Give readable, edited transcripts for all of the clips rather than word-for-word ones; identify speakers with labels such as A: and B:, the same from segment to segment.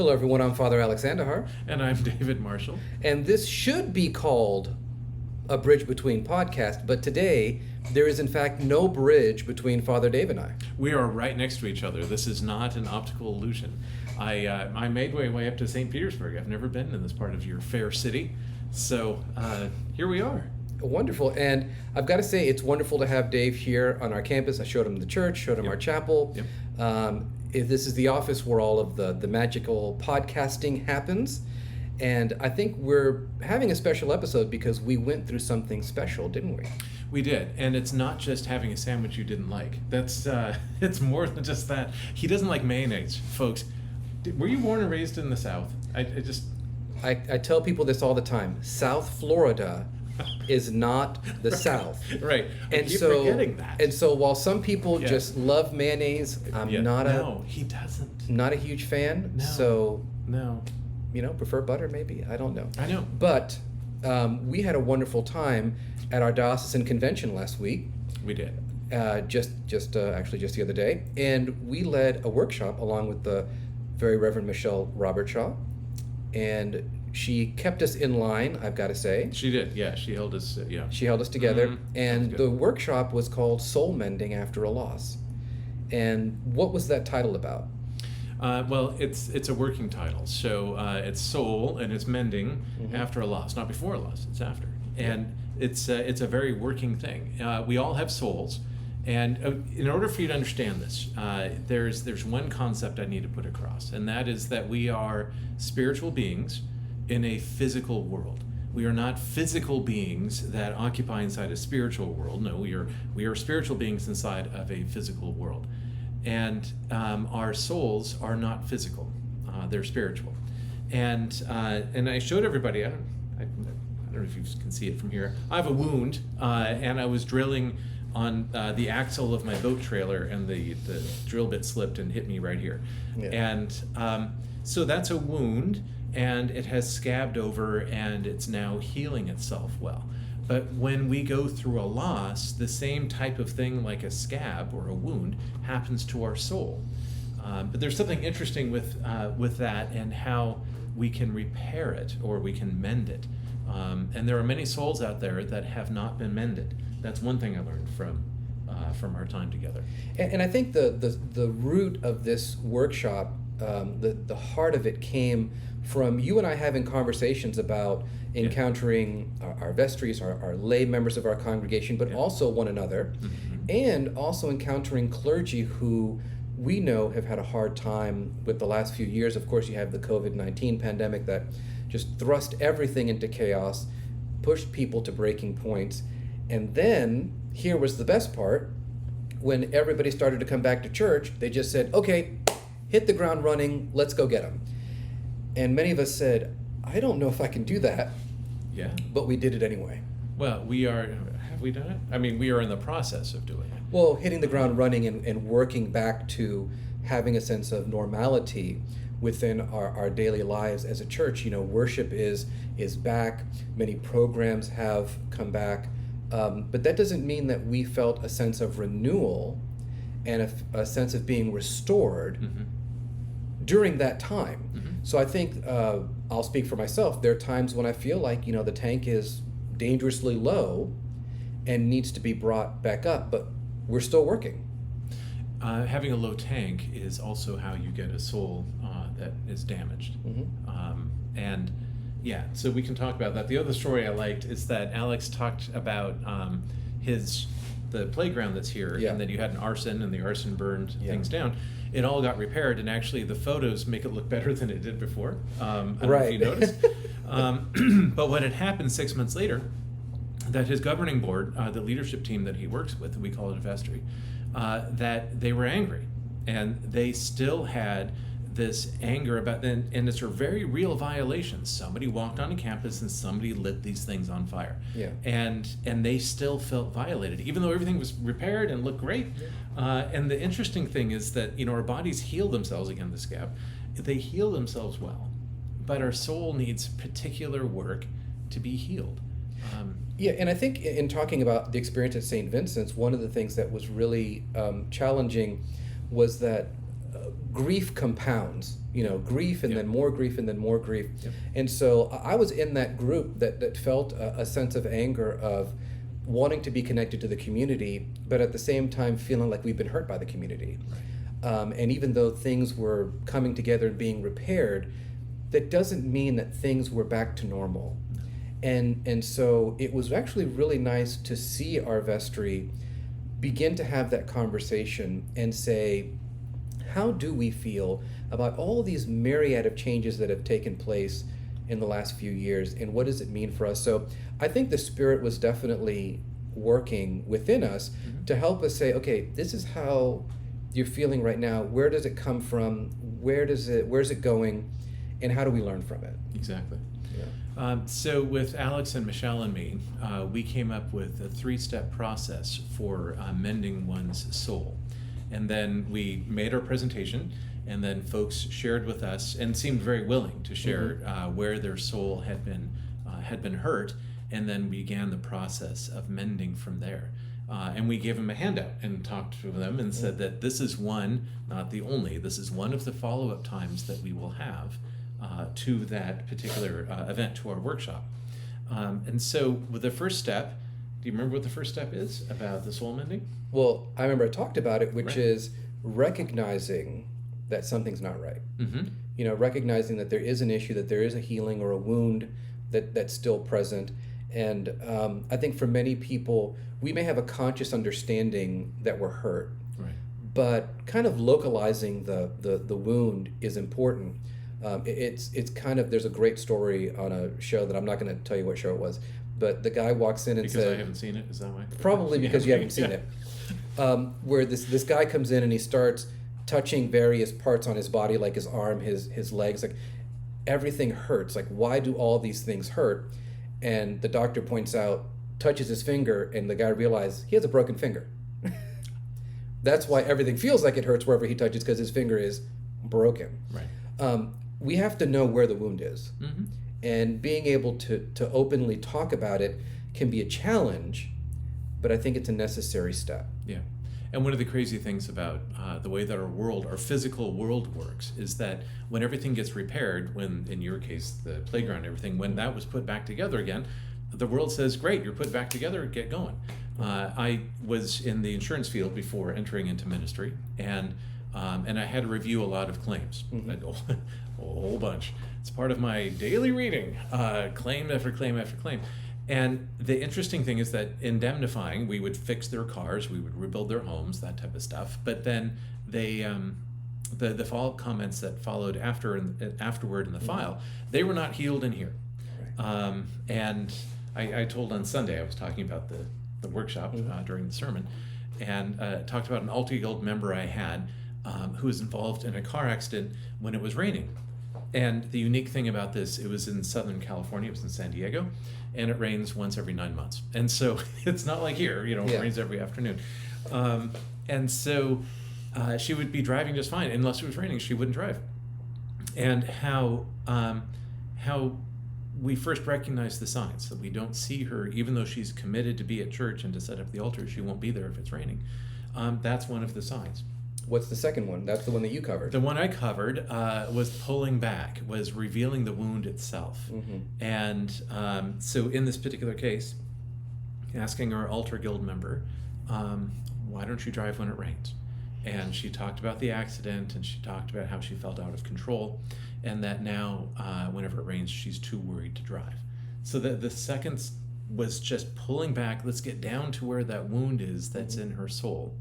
A: Hello, everyone. I'm Father Alexander Har,
B: And I'm David Marshall.
A: and this should be called a Bridge Between podcast, but today there is, in fact, no bridge between Father Dave and I.
B: We are right next to each other. This is not an optical illusion. I made my way up to St. Petersburg. I've never been in this part of your fair city, so here we are.
A: Wonderful, and I've got to say it's wonderful to have Dave here on our campus. I showed him the church, showed him our chapel.
B: Yep.
A: This is the office where all of the magical podcasting happens, and I think we're having a special episode because we went through something special, didn't we?
B: We did, and it's not just having a sandwich you didn't like. That's it's more than just that. He doesn't like mayonnaise, folks. Were you born and raised in the South?
A: I tell people this all the time. South Florida is not the South.
B: Right.
A: And
B: I keep
A: so,
B: forgetting that.
A: And so while some people
B: Yeah.
A: just love mayonnaise, I'm
B: No, he doesn't.
A: not a huge fan.
B: No.
A: So,
B: No.
A: prefer butter maybe. I don't know.
B: I know.
A: But we had a wonderful time at our diocesan convention last week.
B: We did.
A: Just the other day, and we led a workshop along with the very Reverend Michelle Robertshaw, and she kept us in line, I've got to say.
B: She did. Yeah, she held us. Yeah.
A: She held us together,
B: Mhm.
A: and
B: That was
A: the
B: good.
A: workshop was called Soul Mending After a Loss. And what was that title about?
B: Well, it's a working title, so it's soul and it's mending after a loss, not before a loss. It's after, and it's a very working thing. We all have souls, and in order for you to understand this, there's one concept I need to put across, and that is that we are spiritual beings in a physical world. We are not physical beings that occupy inside a spiritual world. No, we are spiritual beings inside of a physical world. And our souls are not physical; they're spiritual. And I showed everybody. I don't know if you can see it from here. I have a wound, and I was drilling on the axle of my boat trailer, and the drill bit slipped and hit me right here.
A: Yeah.
B: And so that's a wound, and it has scabbed over, and it's now healing itself well. But when we go through a loss, the same type of thing, like a scab or a wound, happens to our soul. But there's something interesting with that and how we can repair it or we can mend it. And there are many souls out there that have not been mended. That's one thing I learned from our time together.
A: And I think the root of this workshop, the heart of it came from you and I having conversations about encountering our vestries, our lay members of our congregation, but also one another, and also encountering clergy who we know have had a hard time with the last few years. Of course, you have the COVID-19 pandemic that just thrust everything into chaos, pushed people to breaking points, and then here was the best part. When everybody started to come back to church, they just said, okay, hit the ground running, let's go get them. And many of us said, I don't know if I can do that.
B: Yeah.
A: But we did it anyway.
B: Well, have we done it? I mean, we are in the process of doing it.
A: Well, hitting the ground running and working back to having a sense of normality within our daily lives as a church. Worship is back. Many programs have come back. But that doesn't mean that we felt a sense of renewal and a sense of being restored during that time. So I think I'll speak for myself. There are times when I feel like the tank is dangerously low and needs to be brought back up, but we're still working.
B: Having a low tank is also how you get a soul that is damaged. And yeah, so we can talk about that. The other story I liked is that Alex talked about the playground that's here, and that you had an arson, and the arson burned things down. It all got repaired, and actually the photos make it look better than it did before. I don't know if you noticed. But what had happened 6 months later, that his governing board, the leadership team that he works with, we call it a vestry, that they were angry, and they still had this anger about, and it's a very real violations. Somebody walked onto campus and somebody lit these things on fire.
A: Yeah.
B: And they still felt violated, even though everything was repaired and looked great. And the interesting thing is that, our bodies heal themselves, again, the scab, they heal themselves well, but our soul needs particular work to be healed.
A: Yeah, and I think in talking about the experience at St. Vincent's, one of the things that was really challenging was that grief compounds, grief and
B: Yep.
A: then more grief and then more grief.
B: Yep.
A: And so I was in that group that felt a sense of anger of wanting to be connected to the community, but at the same time feeling like we've been hurt by the community.
B: Right.
A: And even though things were coming together and being repaired, that doesn't mean that things were back to normal. And so it was actually really nice to see our vestry begin to have that conversation and say, how do we feel about all these myriad of changes that have taken place in the last few years, and what does it mean for us? So I think the Spirit was definitely working within us to help us say, okay, this is how you're feeling right now. Where does it come from? Where's it going? And how do we learn from it?
B: Exactly.
A: Yeah.
B: So with Alex and Michelle and me, we came up with a 3-step process for mending one's soul. And then we made our presentation, and then folks shared with us and seemed very willing to share where their soul had been hurt, and then began the process of mending from there. And we gave them a handout and talked to them and said that this is one, not the only, this is one of the follow-up times that we will have to that particular event, to our workshop. And so with the first step, do you remember what the first step is about the soul mending?
A: Well, I remember I talked about it, which
B: Right.
A: is recognizing that something's not right.
B: Mm-hmm.
A: Recognizing that there is an issue, that there is a healing or a wound that's still present. And I think for many people, we may have a conscious understanding that we're hurt,
B: Right.
A: but kind of localizing the wound is important. It's kind of, there's a great story on a show that I'm not going to tell you what show it was, but the guy walks in and
B: Because
A: says,
B: I haven't seen it, is that why?
A: probably because you haven't seen it, where this guy comes in and he starts touching various parts on his body, like his arm, his legs, like everything hurts. Like, why do all these things hurt? And the doctor points out, touches his finger, and the guy realizes he has a broken finger. That's why everything feels like it hurts wherever he touches, because his finger is broken.
B: Right.
A: We have to know where the wound is.
B: Mm-hmm.
A: And being able to openly talk about it can be a challenge, but I think it's a necessary step.
B: Yeah. And one of the crazy things about the way that our physical world works is that when everything gets repaired, when, in your case, the playground and everything, when that was put back together again, the world says, great, you're put back together, get going. I was in the insurance field before entering into ministry, and I had to review a lot of claims, a whole bunch. It's part of my daily reading, claim after claim after claim. And the interesting thing is that indemnifying, we would fix their cars, we would rebuild their homes, that type of stuff. But then they, the follow-up comments that followed afterward in the file, they were not healed in here.
A: Right.
B: And I told on Sunday, I was talking about the workshop during the sermon, and talked about an Altar Guild member I had who was involved in a car accident when it was raining. And the unique thing about this, it was in Southern California, it was in San Diego, and it rains once every 9 months. And so it's not like here, it rains every afternoon. And so she would be driving just fine. Unless it was raining, she wouldn't drive. And how we first recognize the signs, that we don't see her, even though she's committed to be at church and to set up the altar, she won't be there if it's raining. That's one of the signs.
A: What's the second one? That's the one that you covered.
B: The one I covered was pulling back, was revealing the wound itself. And so in this particular case, asking our Altar Guild member, why don't you drive when it rains? And she talked about the accident, and she talked about how she felt out of control, and that now whenever it rains, she's too worried to drive. So the second was just pulling back, let's get down to where that wound is that's in her soul.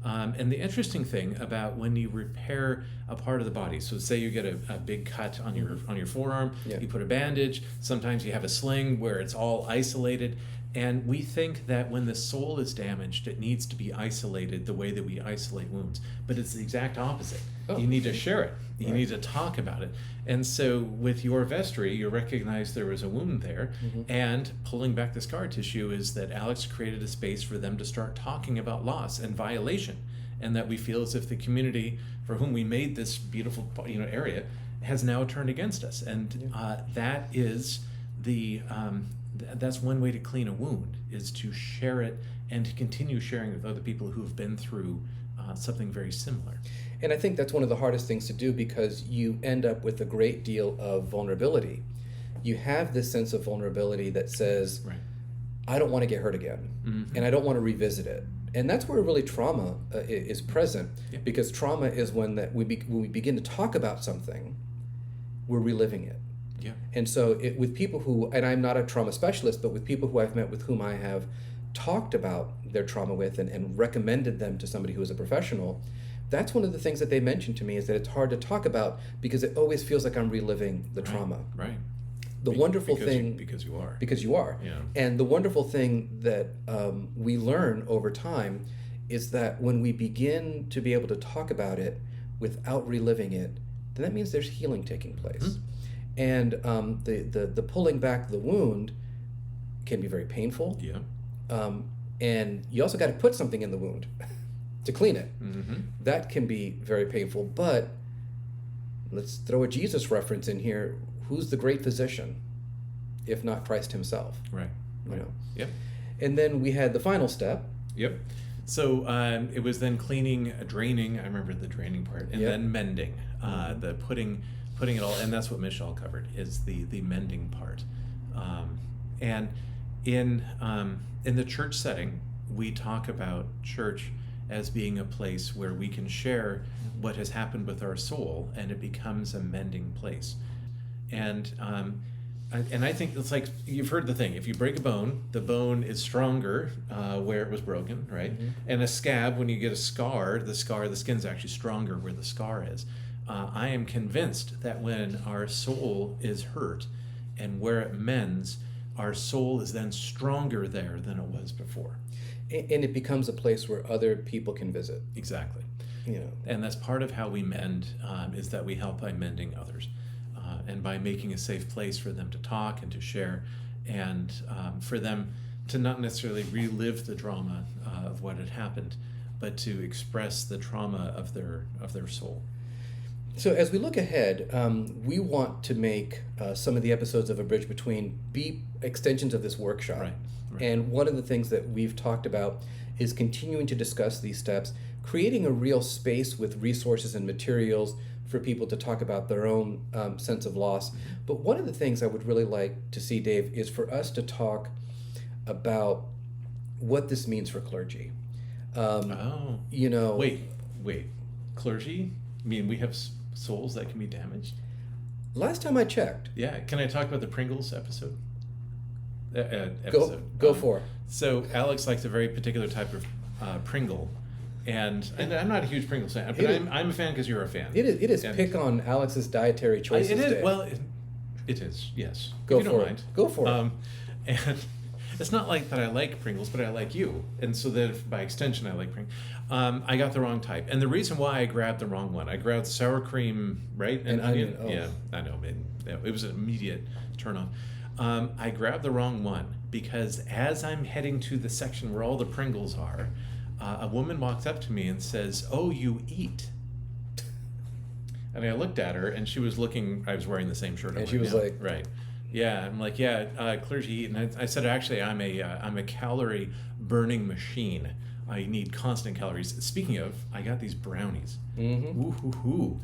B: And the interesting thing about when you repair a part of the body, so say you get a big cut on your forearm, you put a bandage, sometimes you have a sling where it's all isolated, and we think that when the soul is damaged, it needs to be isolated the way that we isolate wounds. But it's the exact opposite.
A: Oh.
B: You need to share it. You need to talk about it. And so with your vestry, you recognize there was a wound there, and pulling back the scar tissue is that Alex created a space for them to start talking about loss and violation, and that we feel as if the community for whom we made this beautiful area has now turned against us. And that is that's one way to clean a wound, is to share it and to continue sharing with other people who have been through something very similar.
A: And I think that's one of the hardest things to do, because you end up with a great deal of vulnerability. You have this sense of vulnerability that says,
B: Right.
A: I don't want to get hurt again, and I don't want to revisit it. And that's where really trauma is present, because trauma is when we begin to talk about something, we're reliving it.
B: Yeah.
A: And so with people who, and I'm not a trauma specialist, but with people who I've met with whom I have talked about their trauma with and recommended them to somebody who is a professional, that's one of the things that they mentioned to me, is that it's hard to talk about because it always feels like I'm reliving the trauma.
B: Right.
A: The wonderful thing,
B: because you are.
A: Because you are.
B: Yeah.
A: And the wonderful thing that we learn over time is that when we begin to be able to talk about it without reliving it, then that means there's healing taking place. And the pulling back the wound can be very painful.
B: Yeah.
A: And you also got to put something in the wound to clean it. That can be very painful. But let's throw a Jesus reference in here. Who's the great physician, if not Christ himself?
B: Right.
A: You know.
B: Yep.
A: And then we had the final step.
B: Yep. So it was then cleaning, draining. I remember the draining part, and then mending. The putting it all, and that's what Michelle covered, is the mending part. And in the church setting, we talk about church as being a place where we can share what has happened with our soul, and it becomes a mending place. And I think it's like, you've heard the thing, if you break a bone, the bone is stronger where it was broken, right? And a scab, when you get a scar, the skin's actually stronger where the scar is. I am convinced that when our soul is hurt and where it mends, our soul is then stronger there than it was before.
A: And it becomes a place where other people can visit.
B: Exactly.
A: You know.
B: And that's part of how we mend, is that we help by mending others. And by making a safe place for them to talk and to share, and for them to not necessarily relive the drama of what had happened, but to express the trauma of their soul.
A: So as we look ahead, we want to make some of the episodes of A Bridge Between be extensions of this workshop.
B: Right.
A: And one of the things that we've talked about is continuing to discuss these steps, creating a real space with resources and materials for people to talk about their own sense of loss. But one of the things I would really like to see, Dave, is for us to talk about what this means for clergy. You know.
B: Wait. Clergy? I mean, we have souls that can be damaged?
A: Last time I checked.
B: Yeah. Can I talk about the Pringles episode?
A: Go for it.
B: So Alex likes a very particular type of Pringle. And I'm not a huge Pringles fan, but I'm a fan because you're a fan.
A: It is pick on Alex's dietary choices.
B: It is.
A: Day.
B: Well, it is. Yes.
A: Go
B: if you
A: for
B: don't
A: it.
B: Mind.
A: Go for it.
B: And it's not like that I like Pringles, but I like you, and so that by extension I like Pringles. I got the wrong type, and the reason why I grabbed the wrong one, I grabbed sour cream, right, and onion. Oh. Yeah, I know. It was an immediate turn on. I grabbed the wrong one because as I'm heading to the section where all the Pringles are. A woman walks up to me and says, "Oh, you eat." And I looked at her, and she was looking. I was wearing the same shirt.
A: And she was like,
B: "Right, yeah." I'm like, "Yeah, clergy eat." And I said, "Actually, I'm a calorie burning machine. I need constant calories." Speaking of, I got these brownies. Ooh.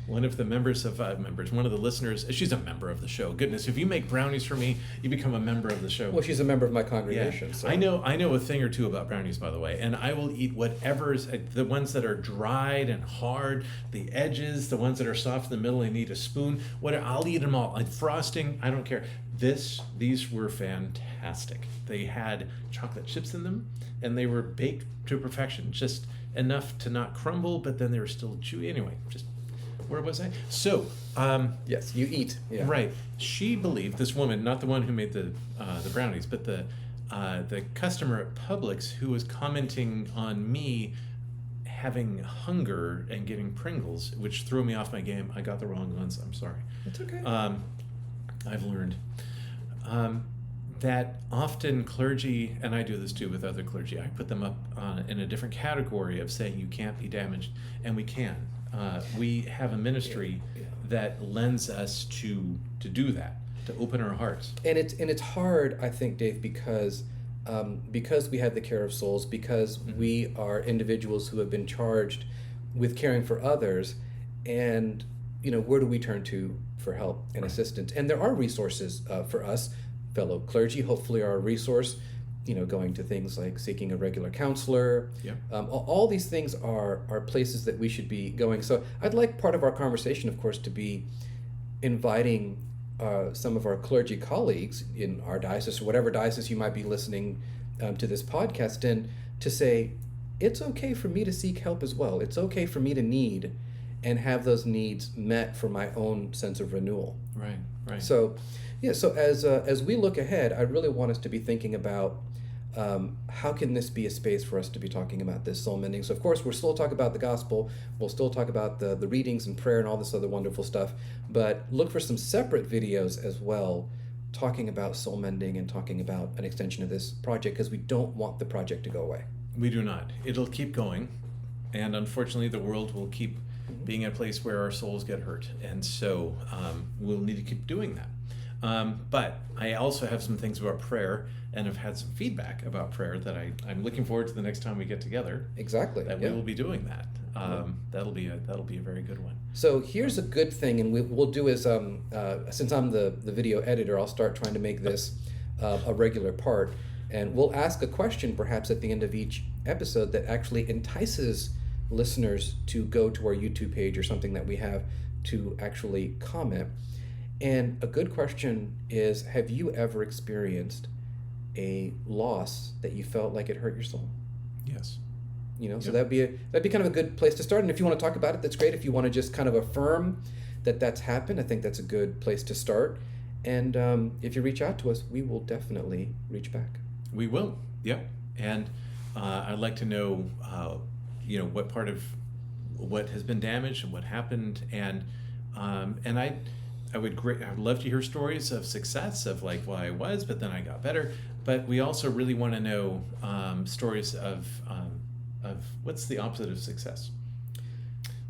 B: One of the one of the listeners, she's a member of the show. Goodness, if you make brownies for me, you become a member of the show.
A: Well, she's a member of my congregation.
B: Yeah.
A: So.
B: I know a thing or two about brownies, by the way, and I will eat whatever's, the ones that are dried and hard, the edges, the ones that are soft in the middle, I need a spoon, I'll eat them all. Like frosting, I don't care. These were fantastic. They had chocolate chips in them, and they were baked to perfection, just enough to not crumble, but then they were still chewy. Anyway, just... Where was I? So,
A: yes, you eat. Yeah.
B: Right. She believed, this woman, not the one who made the brownies, but the customer at Publix who was commenting on me having hunger and getting Pringles, which threw me off my game. I got the wrong ones. I'm sorry.
A: It's okay.
B: I've learned that often clergy, and I do this too with other clergy, I put them up in a different category of saying you can't be damaged, and we can. We have a ministry that lends us to do that. to open our hearts.
A: And it's hard, I think, Dave, because we have the care of souls, because we are individuals who have been charged with caring for others, and where do we turn to for help and assistance? And there are resources for us, fellow clergy. Hopefully, are a resource. Going to things like seeking a regular counselor.
B: Yeah.
A: All these things are places that we should be going. So I'd like part of our conversation, of course, to be inviting some of our clergy colleagues in our diocese, or whatever diocese you might be listening to this podcast in, to say, it's okay for me to seek help as well. It's okay for me to need and have those needs met for my own sense of renewal.
B: Right.
A: So, so as we look ahead, I really want us to be thinking about how can this be a space for us to be talking about this soul mending. So of course, we'll still talk about the gospel, we'll still talk about the readings and prayer and all this other wonderful stuff, but look for some separate videos as well, talking about soul mending and talking about an extension of this project, because we don't want the project to go away.
B: We do not. It'll keep going, and unfortunately the world will keep being a place where our souls get hurt, and so we'll need to keep doing that. But I also have some things about prayer, and have had some feedback about prayer that I'm looking forward to the next time we get together.
A: Exactly.
B: That we will be doing that. That'll be a very good one.
A: So here's a good thing, and we'll do is since I'm the video editor, I'll start trying to make this a regular part, and we'll ask a question perhaps at the end of each episode that actually entices listeners to go to our YouTube page or something that we have to actually comment. And a good question is, have you ever experienced a loss that you felt like it hurt your soul?
B: Yes.
A: So that'd be kind of a good place to start. And if you want to talk about it, that's great. If you want to just kind of affirm that that's happened, I think that's a good place to start. And if you reach out to us, we will definitely reach back.
B: We will. Yep. And I'd like to know, what part of what has been damaged and what happened, and I would love to hear stories of success, of like, well, I was, but then I got better. But we also really want to know stories of what's the opposite of success?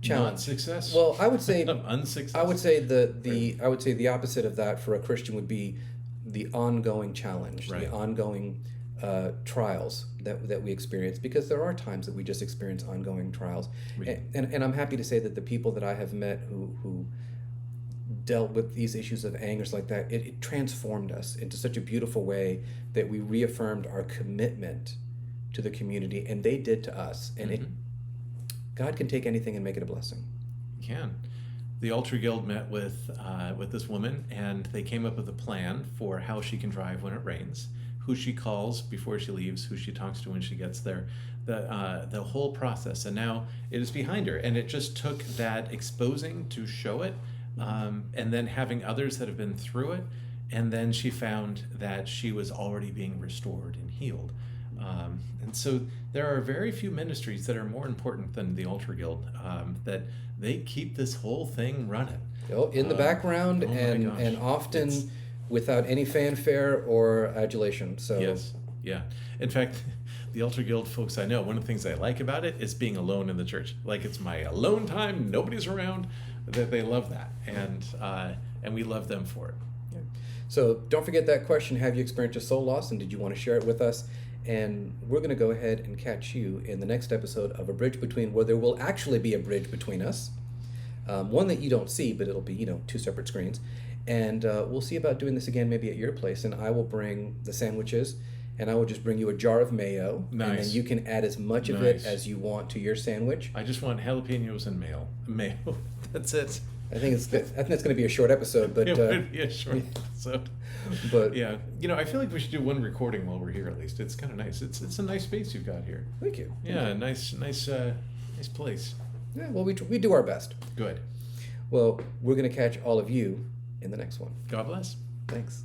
A: Challenge.
B: Not success.
A: Well, I would say
B: unsuccess.
A: I would say the opposite of that for a Christian would be the ongoing challenge,
B: right.
A: The ongoing trials that we experience, because there are times that we just experience ongoing trials. And I'm happy to say that the people that I have met who dealt with these issues of angers like that, it transformed us into such a beautiful way that we reaffirmed our commitment to the community, and they did to us. And God can take anything and make it a blessing.
B: He can. The Altar Guild met with this woman, and they came up with a plan for how she can drive when it rains, who she calls before she leaves, who she talks to when she gets there, the whole process. And now it is behind her, and it just took that exposing to show it, and then having others that have been through it, and then she found that she was already being restored and healed. And so there are very few ministries that are more important than the Altar Guild, that they keep this whole thing running.
A: In the background, and often without any fanfare or adulation. So
B: yes, yeah. In fact, the Altar Guild folks I know, one of the things I like about it is being alone in the church. Like, it's my alone time, nobody's around. That they love that, and we love them for it.
A: Yeah. So don't forget that question: have you experienced a soul loss, and did you want to share it with us? And we're going to go ahead and catch you in the next episode of A Bridge Between, where there will actually be a bridge between us, one that you don't see, but it'll be two separate screens. And we'll see about doing this again, maybe at your place. And I will bring the sandwiches, and I will just bring you a jar of mayo.
B: Nice.
A: And then you can add as much of it as you want to your sandwich.
B: I just want jalapenos and mayo. That's it.
A: I think it's going to be a short episode, but
B: it would be a short episode.
A: But
B: yeah, I feel like we should do one recording while we're here. At least it's kind of nice. It's a nice space you've got here.
A: Thank you.
B: Yeah, nice place.
A: Yeah, well, we do our best.
B: Good.
A: Well, we're going to catch all of you in the next one.
B: God bless.
A: Thanks.